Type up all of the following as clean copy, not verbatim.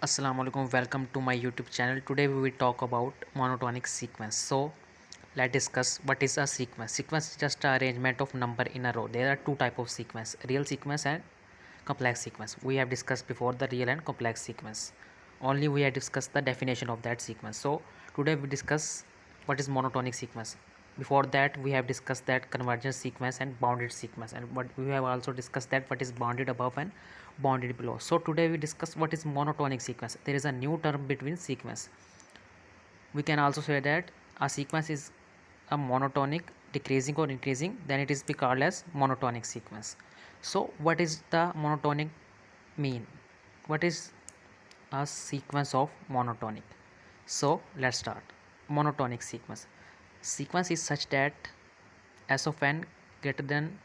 Assalamu alaikum, welcome to my YouTube channel. Today we will talk about monotonic sequence. So let's discuss what is a sequence. Sequence is just an arrangement of number in a row. There are two type of sequence, real sequence and complex sequence. We have discussed before the real and complex sequence. Only we have discussed the definition of that sequence. So today we discuss what is monotonic sequence. Before that we have discussed that convergent sequence and bounded sequence, and what we have also discussed that what is bounded above and bounded below. So today we discuss what is monotonic sequence. There is a new term between sequence. We can also say that a sequence is a monotonic, decreasing or increasing, then it is be called as monotonic sequence. So what is the monotonic mean? What is a sequence of monotonic? So let's start. Monotonic sequence is such that s of n greater than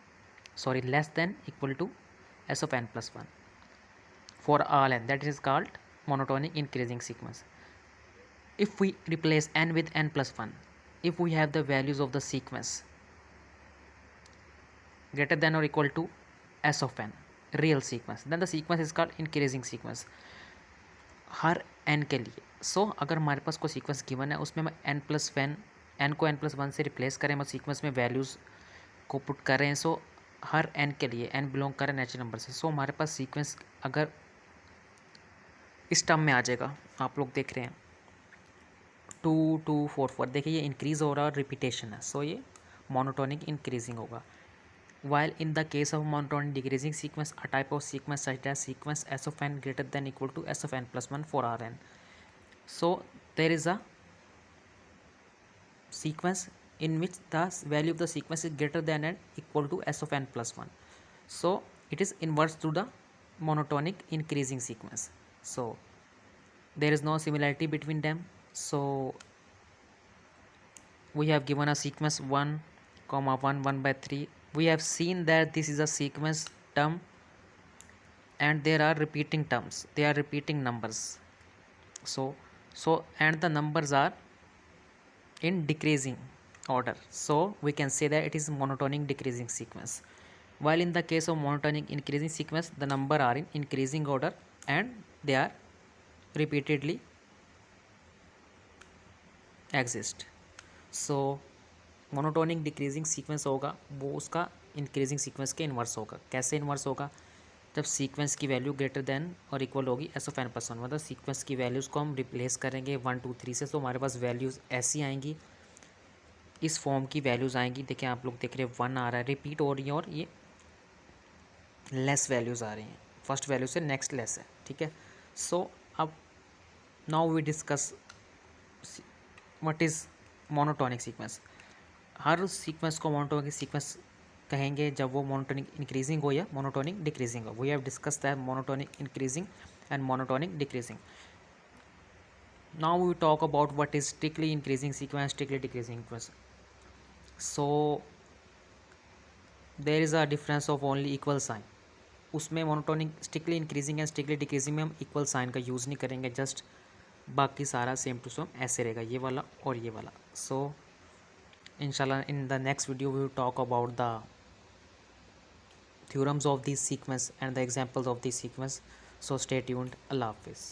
less than equal to s of n plus 1 for all n, that is called monotonic increasing sequence. If we replace n with n plus 1, if we have the values of the sequence greater than or equal to s of n, real sequence, then the sequence is called increasing sequence her n के लिए. सो अगर हमारे पास कोई sequence given है, उसमें हम n plus one, n को n plus one से रिप्लेस करें, हम सीक्वेंस में वैल्यूज़ को पुट करें. सो हर n के लिए, n बिलोंग करें नेचुरल नंबर से. सो हमारे पास सीक्वेंस अगर इस टर्म में आ जाएगा, आप लोग देख रहे हैं 2 2 4 4, देखिए ये इंक्रीज़ हो रहा है और रिपीटेशन है. सो ये मोनोटोनिक इंक्रीजिंग होगा. While in the case of monotonic decreasing sequence, a type of sequence such as sequence s of n greater than equal to s of n plus 1 for Rn. So there is a sequence in which the value of the sequence is greater than and equal to s of n plus 1. So it is inverse to the monotonic increasing sequence. So there is no similarity between them. So we have given a sequence 1 comma 1 1 by 3. We have seen that this is a sequence term and there are repeating terms, they are repeating numbers. So and the numbers are in decreasing order, so we can say that it is monotonic decreasing sequence. While in the case of monotonic increasing sequence, the number are in increasing order and they are repeatedly exist. So monotonic decreasing sequence होगा वो उसका increasing sequence के inverse होगा. कैसे inverse होगा? जब sequence की value greater than और इक्वल होगी S of N plus one, मतलब सीक्वेंस की वैल्यूज़ को हम रिप्लेस करेंगे 1 2 3 से, तो हमारे पास वैल्यूज़ ऐसी आएंगी, इस फॉर्म की वैल्यूज़ आएंगी. देखिए आप लोग देख रहे हैं 1 आ रहा है, रिपीट हो रही है और ये लेस वैल्यूज़ आ रही हैं, फर्स्ट वैल्यू से नेक्स्ट लेस है. ठीक है. सो अब now we discuss what is monotonic sequence. हर सीक्वेंस को मोनोटोनिक सीक्वेंस कहेंगे जब वो मोनोटोनिक इंक्रीजिंग हो या मोनोटोनिक डिक्रीजिंग हो. We have discuss that monotonic increasing and monotonic decreasing. Now we talk about what is strictly increasing sequence, strictly decreasing sequence. So there is a difference of only equal sign. उसमें monotonic strictly increasing and strictly decreasing में हम equal sign का use नहीं करेंगे, just बाकी सारा same to same ऐसे रहेगा, ये वाला और ये वाला. सो inshallah in the next video we will talk about the theorems of this sequence and the examples of this sequence. So stay tuned. Allah Hafiz.